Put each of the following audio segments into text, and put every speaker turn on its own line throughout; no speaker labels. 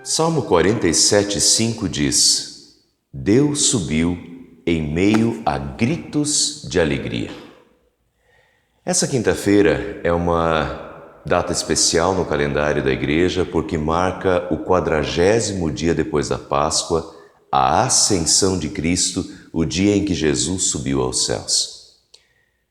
Salmo 47:5 diz: Deus subiu em meio a gritos de alegria. Essa quinta-feira é uma data especial no calendário da igreja porque marca o 40º dia depois da Páscoa, a ascensão de Cristo, o dia em que Jesus subiu aos céus.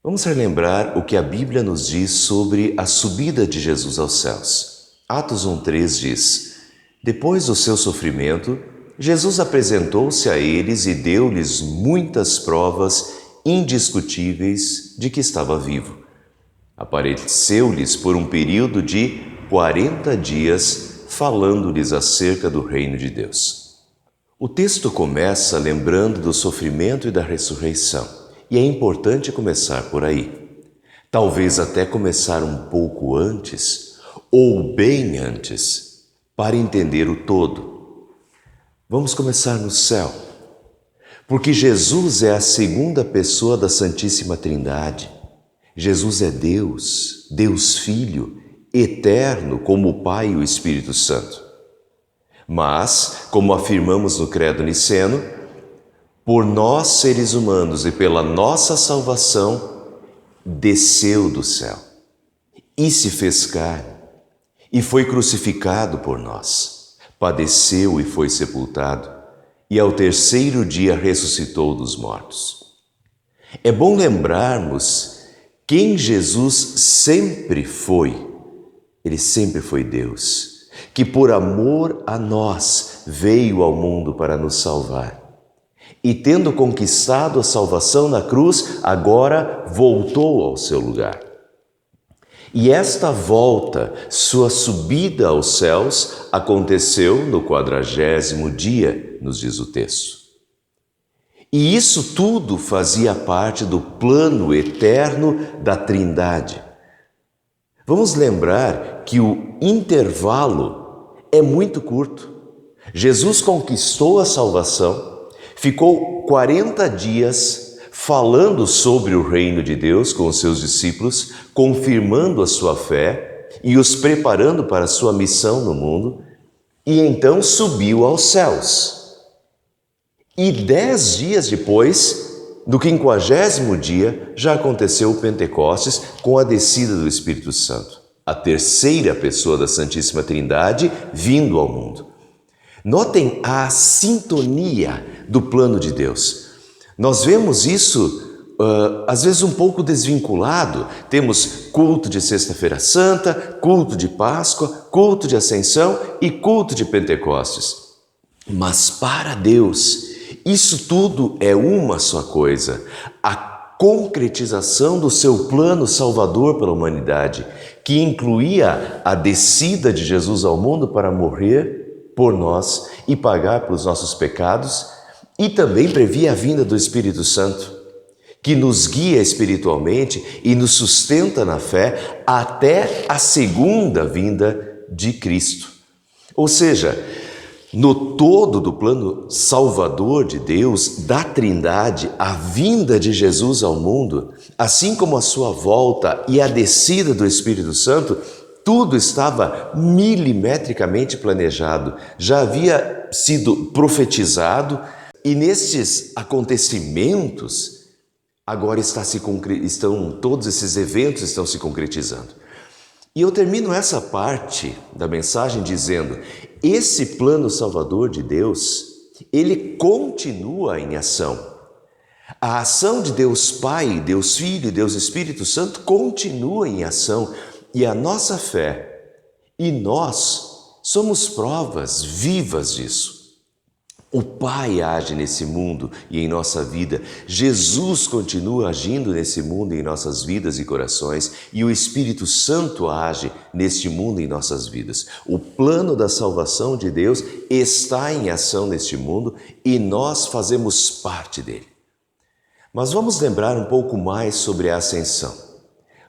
Vamos relembrar o que a Bíblia nos diz sobre a subida de Jesus aos céus. Atos 1:3 diz: Depois do seu sofrimento, Jesus apresentou-se a eles e deu-lhes muitas provas indiscutíveis de que estava vivo. Apareceu-lhes por um período de 40 dias, falando-lhes acerca do reino de Deus. O texto começa lembrando do sofrimento e da ressurreição, e é importante começar por aí. Talvez até começar um pouco antes, ou bem antes, para entender o todo. Vamos começar no céu, porque Jesus é a segunda pessoa da Santíssima Trindade. Jesus é Deus, Deus Filho, eterno como o Pai e o Espírito Santo. Mas, como afirmamos no Credo Niceno, por nós seres humanos e pela nossa salvação, desceu do céu e se fez carne. E foi crucificado por nós, padeceu e foi sepultado, e ao terceiro dia ressuscitou dos mortos. É bom lembrarmos quem Jesus sempre foi. Ele sempre foi Deus, que por amor a nós veio ao mundo para nos salvar. E tendo conquistado a salvação na cruz, agora voltou ao seu lugar. E esta volta, sua subida aos céus, aconteceu no 40º dia, nos diz o texto. E isso tudo fazia parte do plano eterno da Trindade. Vamos lembrar que o intervalo é muito curto. Jesus conquistou a salvação, ficou 40 dias falando sobre o reino de Deus com os seus discípulos, confirmando a sua fé e os preparando para a sua missão no mundo, e então subiu aos céus. E 10 dias depois, no 50º dia, já aconteceu o Pentecostes com a descida do Espírito Santo, a terceira pessoa da Santíssima Trindade vindo ao mundo. Notem a sintonia do plano de Deus. Nós vemos isso, às vezes, um pouco desvinculado. Temos culto de Sexta-feira Santa, culto de Páscoa, culto de Ascensão e culto de Pentecostes. Mas para Deus, isso tudo é uma só coisa: a concretização do seu plano salvador pela humanidade, que incluía a descida de Jesus ao mundo para morrer por nós e pagar pelos nossos pecados, e também previa a vinda do Espírito Santo, que nos guia espiritualmente e nos sustenta na fé até a segunda vinda de Cristo. Ou seja, no todo do plano salvador de Deus, da Trindade, a vinda de Jesus ao mundo, assim como a sua volta e a descida do Espírito Santo, tudo estava milimetricamente planejado, já havia sido profetizado. E nestes acontecimentos, agora todos esses eventos estão se concretizando. E eu termino essa parte da mensagem dizendo: esse plano salvador de Deus, ele continua em ação. A ação de Deus Pai, Deus Filho e Deus Espírito Santo continua em ação. E a nossa fé e nós somos provas vivas disso. O Pai age nesse mundo e em nossa vida, Jesus continua agindo nesse mundo e em nossas vidas e corações, e o Espírito Santo age neste mundo e em nossas vidas. O plano da salvação de Deus está em ação neste mundo e nós fazemos parte dele. Mas vamos lembrar um pouco mais sobre a ascensão.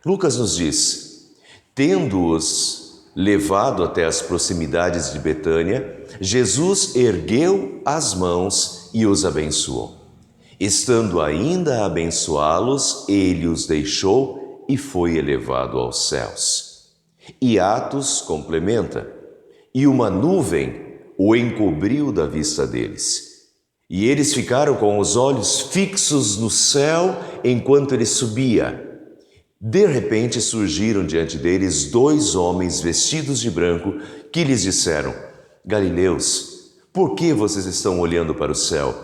Lucas nos diz: tendo-os levado até as proximidades de Betânia, Jesus ergueu as mãos e os abençoou. Estando ainda a abençoá-los, ele os deixou e foi elevado aos céus. E Atos complementa: e uma nuvem o encobriu da vista deles. E eles ficaram com os olhos fixos no céu enquanto ele subia. De repente surgiram diante deles 2 homens vestidos de branco que lhes disseram: Galileus, por que vocês estão olhando para o céu?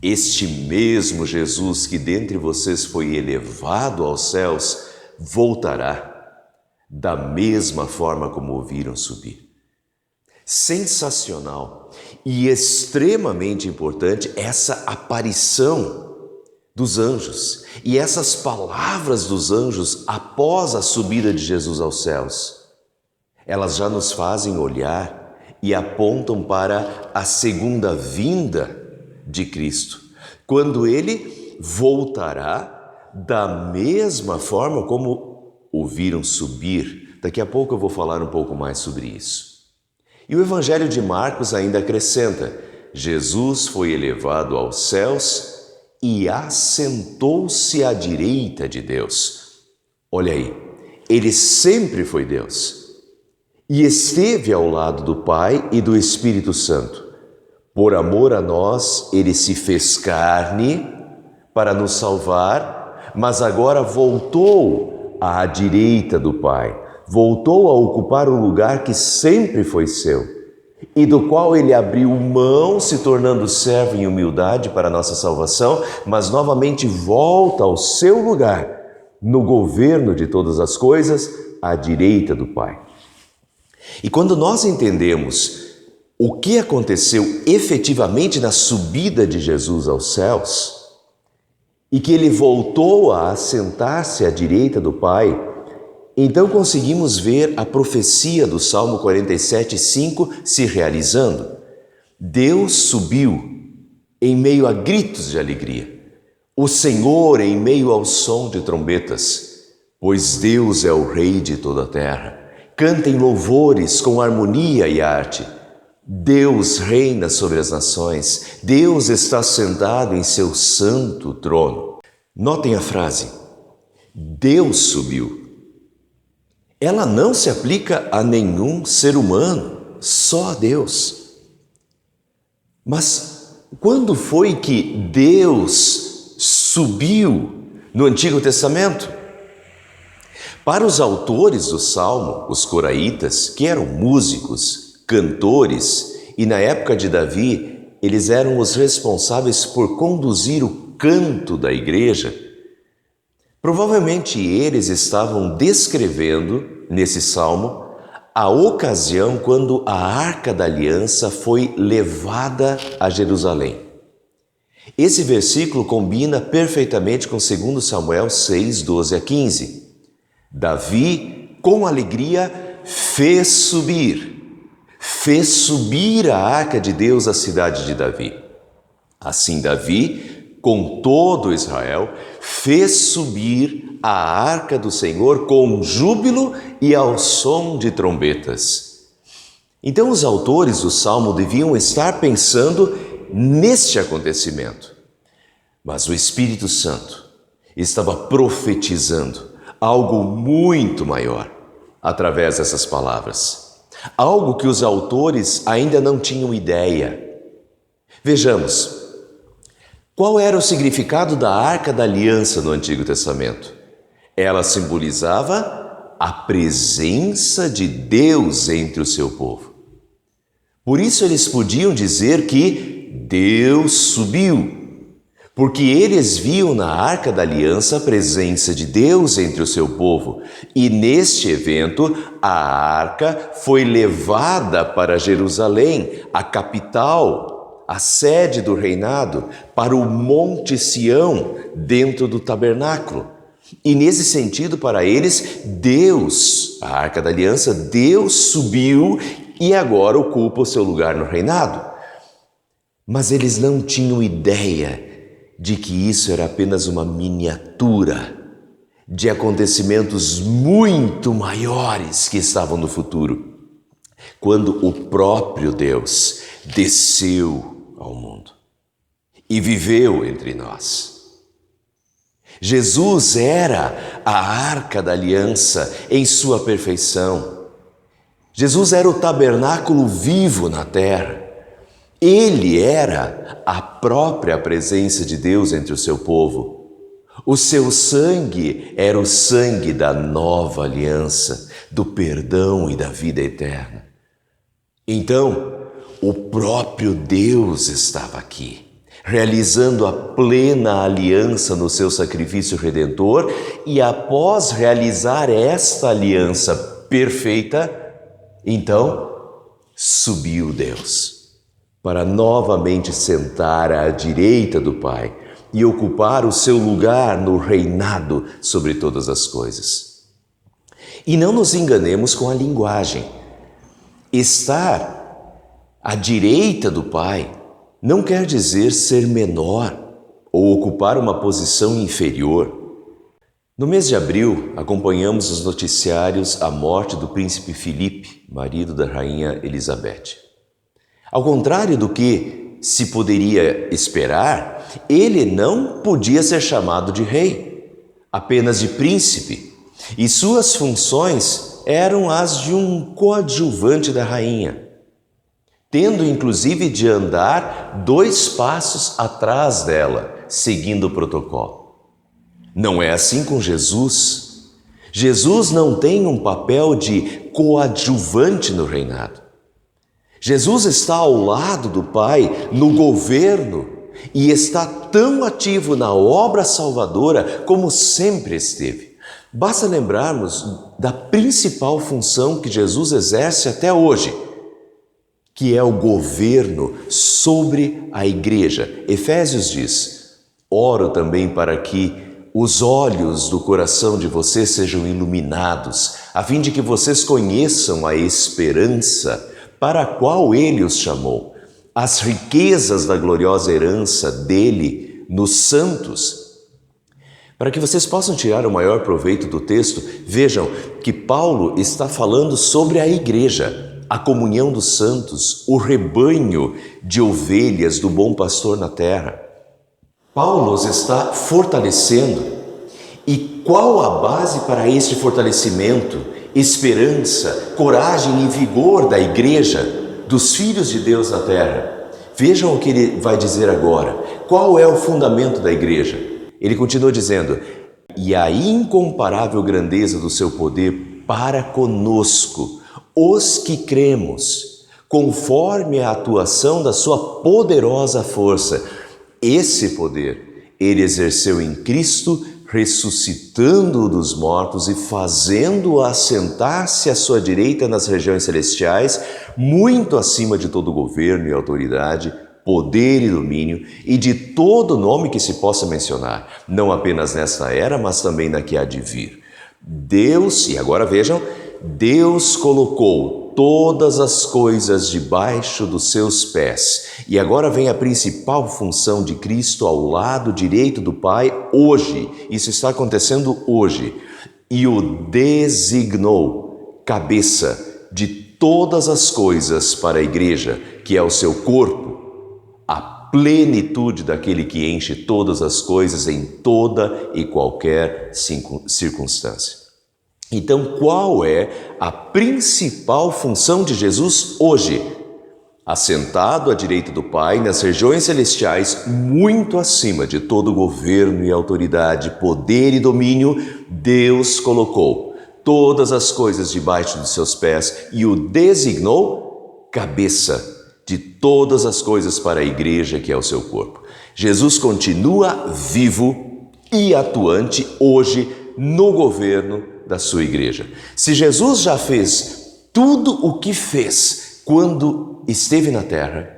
Este mesmo Jesus que dentre vocês foi elevado aos céus, voltará da mesma forma como o viram subir. Sensacional e extremamente importante essa aparição dos anjos e essas palavras dos anjos após a subida de Jesus aos céus. Elas já nos fazem olhar e apontam para a segunda vinda de Cristo, quando ele voltará da mesma forma como o viram subir. Daqui a pouco eu vou falar um pouco mais sobre isso. E o Evangelho de Marcos ainda acrescenta: Jesus foi elevado aos céus e assentou-se à direita de Deus. Olha aí, ele sempre foi Deus e esteve ao lado do Pai e do Espírito Santo. Por amor a nós, ele se fez carne para nos salvar, mas agora voltou à direita do Pai. Voltou a ocupar o lugar que sempre foi seu e do qual ele abriu mão, se tornando servo em humildade para a nossa salvação, mas novamente volta ao seu lugar, no governo de todas as coisas, à direita do Pai. E quando nós entendemos o que aconteceu efetivamente na subida de Jesus aos céus e que ele voltou a assentar-se à direita do Pai, então conseguimos ver a profecia do Salmo 47:5 se realizando. Deus subiu em meio a gritos de alegria, o Senhor em meio ao som de trombetas, pois Deus é o Rei de toda a terra. Cantem louvores com harmonia e arte. Deus reina sobre as nações, Deus está sentado em seu santo trono. Notem a frase, Deus subiu. Ela não se aplica a nenhum ser humano, só a Deus. Mas quando foi que Deus subiu no Antigo Testamento? Para os autores do Salmo, os coraitas, que eram músicos, cantores, e na época de Davi, eles eram os responsáveis por conduzir o canto da igreja. Provavelmente eles estavam descrevendo, nesse salmo, a ocasião quando a Arca da Aliança foi levada a Jerusalém. Esse versículo combina perfeitamente com 2 Samuel 6, 12 a 15. Davi, com alegria, fez subir a Arca de Deus à cidade de Davi. Assim Davi, com todo Israel, fez subir a Arca do Senhor com júbilo e ao som de trombetas. Então os autores do Salmo deviam estar pensando neste acontecimento. Mas o Espírito Santo estava profetizando algo muito maior através dessas palavras. Algo que os autores ainda não tinham ideia. Vejamos, qual era o significado da Arca da Aliança no Antigo Testamento? Ela simbolizava a presença de Deus entre o seu povo. Por isso eles podiam dizer que Deus subiu, porque eles viam na Arca da Aliança a presença de Deus entre o seu povo. E neste evento, a Arca foi levada para Jerusalém, a capital, a sede do reinado, para o Monte Sião, dentro do tabernáculo. E nesse sentido, para eles, Deus, a Arca da Aliança, Deus subiu e agora ocupa o seu lugar no reinado. Mas eles não tinham ideia de que isso era apenas uma miniatura de acontecimentos muito maiores que estavam no futuro, quando o próprio Deus desceu ao mundo e viveu entre nós. Jesus era a Arca da Aliança em sua perfeição. Jesus era o tabernáculo vivo na terra. Ele era a própria presença de Deus entre o seu povo. O seu sangue era o sangue da nova aliança, do perdão e da vida eterna. Então, o próprio Deus estava aqui, realizando a plena aliança no seu sacrifício redentor, e após realizar esta aliança perfeita, então subiu Deus para novamente sentar à direita do Pai e ocupar o seu lugar no reinado sobre todas as coisas. E não nos enganemos com a linguagem. Estar à direita do Pai não quer dizer ser menor ou ocupar uma posição inferior. No mês de abril, acompanhamos os noticiários a morte do príncipe Filipe, marido da rainha Elizabeth. Ao contrário do que se poderia esperar, ele não podia ser chamado de rei, apenas de príncipe, e suas funções eram as de um coadjuvante da rainha, tendo inclusive de andar 2 passos atrás dela, seguindo o protocolo. Não é assim com Jesus. Jesus não tem um papel de coadjuvante no reinado. Jesus está ao lado do Pai no governo e está tão ativo na obra salvadora como sempre esteve. Basta lembrarmos da principal função que Jesus exerce até hoje, que é o governo sobre a igreja. Efésios diz: oro também para que os olhos do coração de vocês sejam iluminados, a fim de que vocês conheçam a esperança para a qual Ele os chamou, as riquezas da gloriosa herança dele nos santos. Para que vocês possam tirar o maior proveito do texto, vejam que Paulo está falando sobre a igreja, a comunhão dos santos, o rebanho de ovelhas do bom pastor na terra. Paulo os está fortalecendo. E qual a base para este fortalecimento? Esperança, coragem e vigor da igreja, dos filhos de Deus na terra. Vejam o que ele vai dizer agora. Qual é o fundamento da igreja? Ele continua dizendo: e a incomparável grandeza do seu poder para conosco, os que cremos, conforme a atuação da sua poderosa força. Esse poder ele exerceu em Cristo, ressuscitando-o dos mortos e fazendo-o assentar-se à sua direita nas regiões celestiais, muito acima de todo governo e autoridade, poder e domínio e de todo nome que se possa mencionar, não apenas nesta era, mas também na que há de vir. Deus, e agora vejam, Deus colocou todas as coisas debaixo dos seus pés. E agora vem a principal função de Cristo ao lado direito do Pai hoje. Isso está acontecendo hoje. E o designou cabeça de todas as coisas para a igreja, que é o seu corpo, a plenitude daquele que enche todas as coisas em toda e qualquer circunstância. Então, qual é a principal função de Jesus hoje? Assentado à direita do Pai, nas regiões celestiais, muito acima de todo governo e autoridade, poder e domínio, Deus colocou todas as coisas debaixo dos seus pés e o designou cabeça de todas as coisas para a igreja, que é o seu corpo. Jesus continua vivo e atuante hoje no governo da sua igreja. Se Jesus já fez tudo o que fez quando esteve na terra,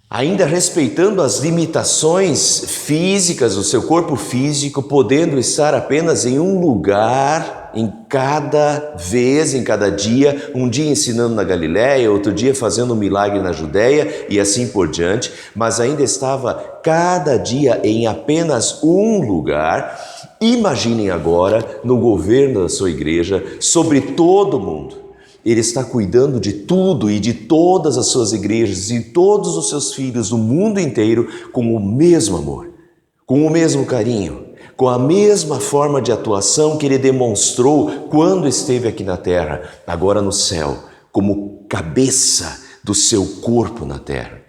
ainda respeitando as limitações físicas do seu corpo físico, podendo estar apenas em um lugar, em cada vez, em cada dia, um dia ensinando na Galiléia, outro dia fazendo um milagre na Judéia e assim por diante, mas ainda estava cada dia em apenas um lugar. Imaginem agora no governo da sua igreja, sobre todo o mundo. Ele está cuidando de tudo e de todas as suas igrejas e todos os seus filhos do mundo inteiro com o mesmo amor, com o mesmo carinho, com a mesma forma de atuação que ele demonstrou quando esteve aqui na terra, agora no céu, como cabeça do seu corpo na terra.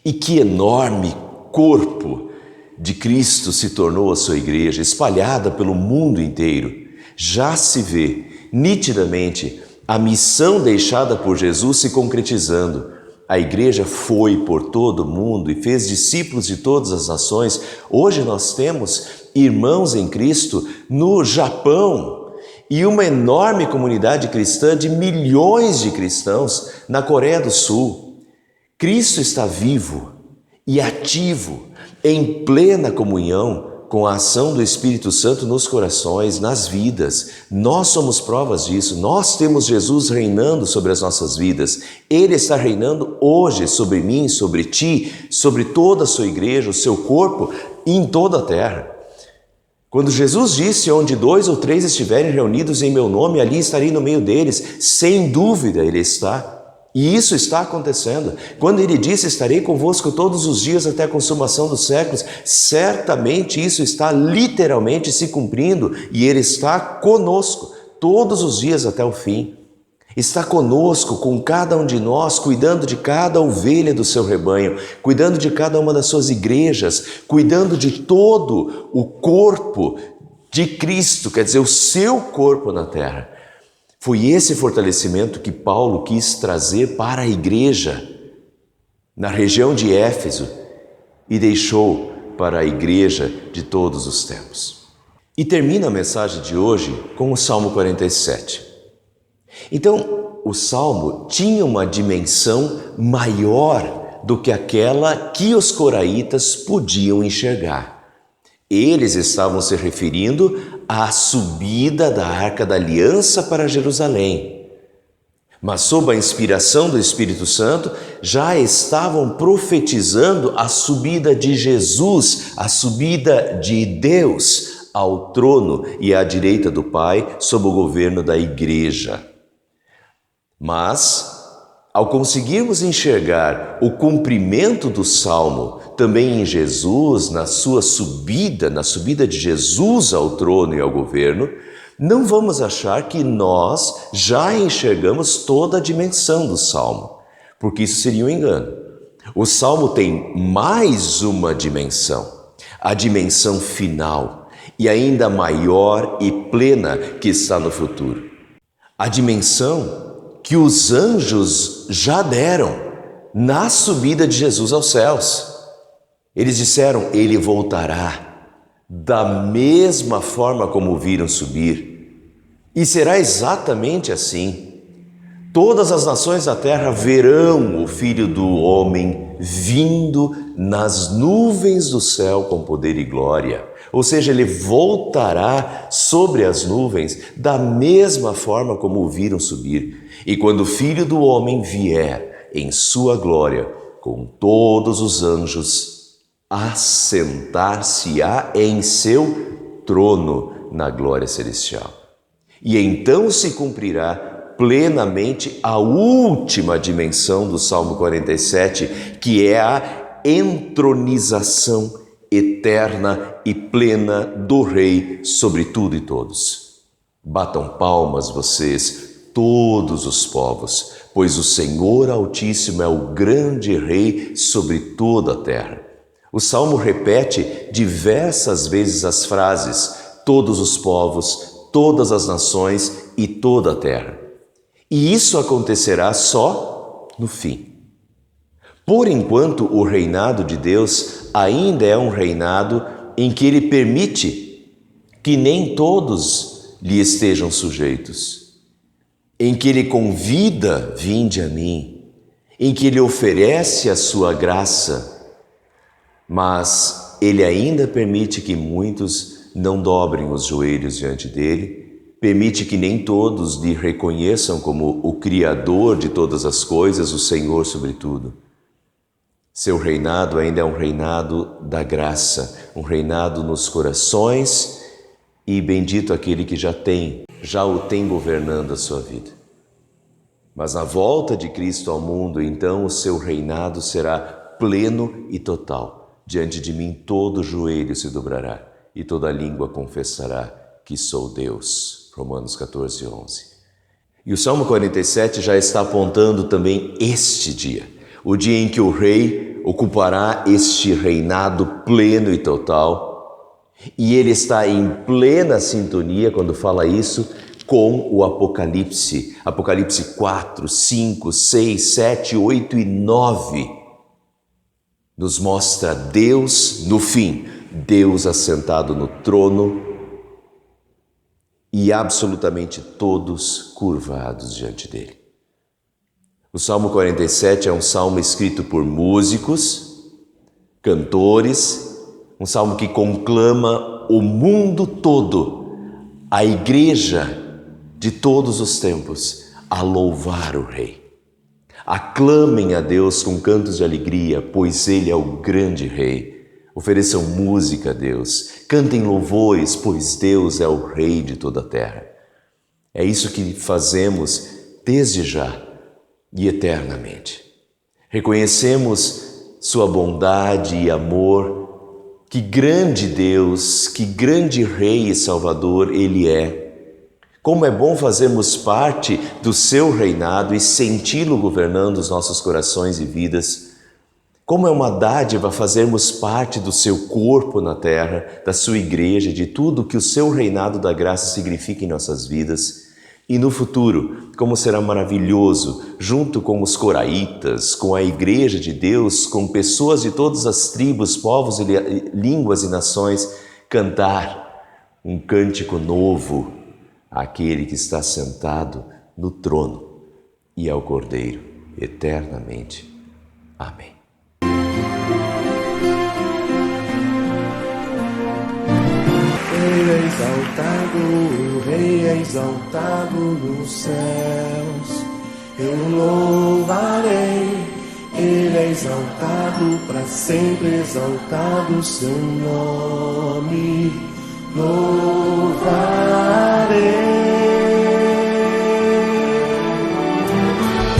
E que enorme corpo de Cristo se tornou a sua igreja, espalhada pelo mundo inteiro. Já se vê nitidamente a missão deixada por Jesus se concretizando. A igreja foi por todo o mundo e fez discípulos de todas as nações. Hoje nós temos irmãos em Cristo no Japão e uma enorme comunidade cristã de milhões de cristãos na Coreia do Sul. Cristo está vivo e ativo, em plena comunhão com a ação do Espírito Santo nos corações, nas vidas. Nós somos provas disso. Nós temos Jesus reinando sobre as nossas vidas. Ele está reinando hoje sobre mim, sobre ti, sobre toda a sua igreja, o seu corpo e em toda a terra. Quando Jesus disse, onde 2 ou 3 estiverem reunidos em meu nome, ali estarei no meio deles, sem dúvida ele está. E isso está acontecendo. Quando ele disse, estarei convosco todos os dias até a consumação dos séculos, certamente isso está literalmente se cumprindo e ele está conosco todos os dias até o fim. Está conosco, com cada um de nós, cuidando de cada ovelha do seu rebanho, cuidando de cada uma das suas igrejas, cuidando de todo o corpo de Cristo, quer dizer, o seu corpo na terra. Foi esse fortalecimento que Paulo quis trazer para a igreja na região de Éfeso e deixou para a igreja de todos os tempos. E termina a mensagem de hoje com o Salmo 47. Então, o Salmo tinha uma dimensão maior do que aquela que os coraitas podiam enxergar. Eles estavam se referindo à subida da Arca da Aliança para Jerusalém. Mas sob a inspiração do Espírito Santo, já estavam profetizando a subida de Jesus, a subida de Deus ao trono e à direita do Pai, sob o governo da igreja. Mas, ao conseguirmos enxergar o cumprimento do Salmo também em Jesus, na sua subida, na subida de Jesus ao trono e ao governo, não vamos achar que nós já enxergamos toda a dimensão do Salmo, porque isso seria um engano. O Salmo tem mais uma dimensão, a dimensão final e ainda maior e plena que está no futuro. A dimensão que os anjos já deram na subida de Jesus aos céus. Eles disseram, ele voltará da mesma forma como o viram subir. E será exatamente assim. Todas as nações da terra verão o Filho do Homem vindo nas nuvens do céu com poder e glória. Ou seja, ele voltará sobre as nuvens da mesma forma como o viram subir. E quando o Filho do Homem vier em sua glória, com todos os anjos, assentar-se-á em seu trono na glória celestial. E então se cumprirá plenamente a última dimensão do Salmo 47, que é a entronização eterna e plena do Rei sobre tudo e todos. Batam palmas vocês, todos os povos, pois o Senhor Altíssimo é o grande Rei sobre toda a terra. O Salmo repete diversas vezes as frases, todos os povos, todas as nações e toda a terra. E isso acontecerá só no fim. Por enquanto, o reinado de Deus ainda é um reinado em que Ele permite que nem todos lhe estejam sujeitos, em que Ele convida, vinde a mim, em que Ele oferece a sua graça, mas Ele ainda permite que muitos não dobrem os joelhos diante dEle, permite que nem todos lhe reconheçam como o Criador de todas as coisas, o Senhor sobre tudo. Seu reinado ainda é um reinado da graça, um reinado nos corações e bendito aquele que já o tem governando a sua vida. Mas na volta de Cristo ao mundo, então o seu reinado será pleno e total. Diante de mim todo joelho se dobrará e toda língua confessará que sou Deus. Romanos 14, 11. E o Salmo 47 já está apontando também este dia, o dia em que o rei ocupará este reinado pleno e total, e ele está em plena sintonia quando fala isso com o Apocalipse. Apocalipse 4, 5, 6, 7, 8 e 9 nos mostra Deus no fim, Deus assentado no trono e absolutamente todos curvados diante dele. O Salmo 47 é um salmo escrito por músicos, cantores, um salmo que conclama o mundo todo, a igreja de todos os tempos, a louvar o Rei. Aclamem a Deus com cantos de alegria, pois Ele é o grande Rei. Ofereçam música a Deus, cantem louvores, pois Deus é o Rei de toda a terra. É isso que fazemos desde já e eternamente. Reconhecemos sua bondade e amor, que grande Deus, que grande Rei e Salvador Ele é. Como é bom fazermos parte do seu reinado e senti-lo governando os nossos corações e vidas. Como é uma dádiva fazermos parte do seu corpo na terra, da sua igreja, de tudo que o seu reinado da graça significa em nossas vidas. E no futuro, como será maravilhoso, junto com os coraitas, com a igreja de Deus, com pessoas de todas as tribos, povos, línguas e nações, cantar um cântico novo àquele que está sentado no trono e ao Cordeiro eternamente. Amém.
O Rei é exaltado nos céus, eu louvarei. Ele é exaltado para sempre, exaltado seu nome, louvarei.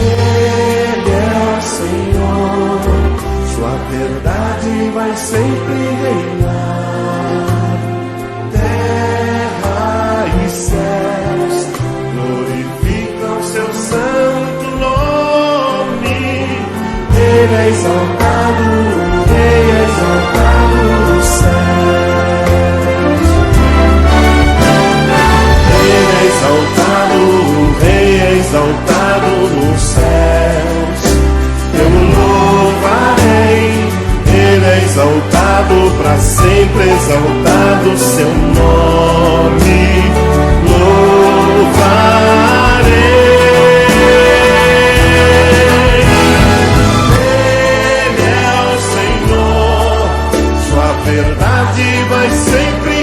Ele é o Senhor, sua verdade vai sempre reinar. Céus glorificam seu santo nome. Ele é exaltado, o Rei é exaltado nos céus. Ele é exaltado, o Rei é exaltado nos céus. Eu louvarei. Ele é exaltado para sempre, exaltado seu nome. Ele é o Senhor, sua verdade vai sempre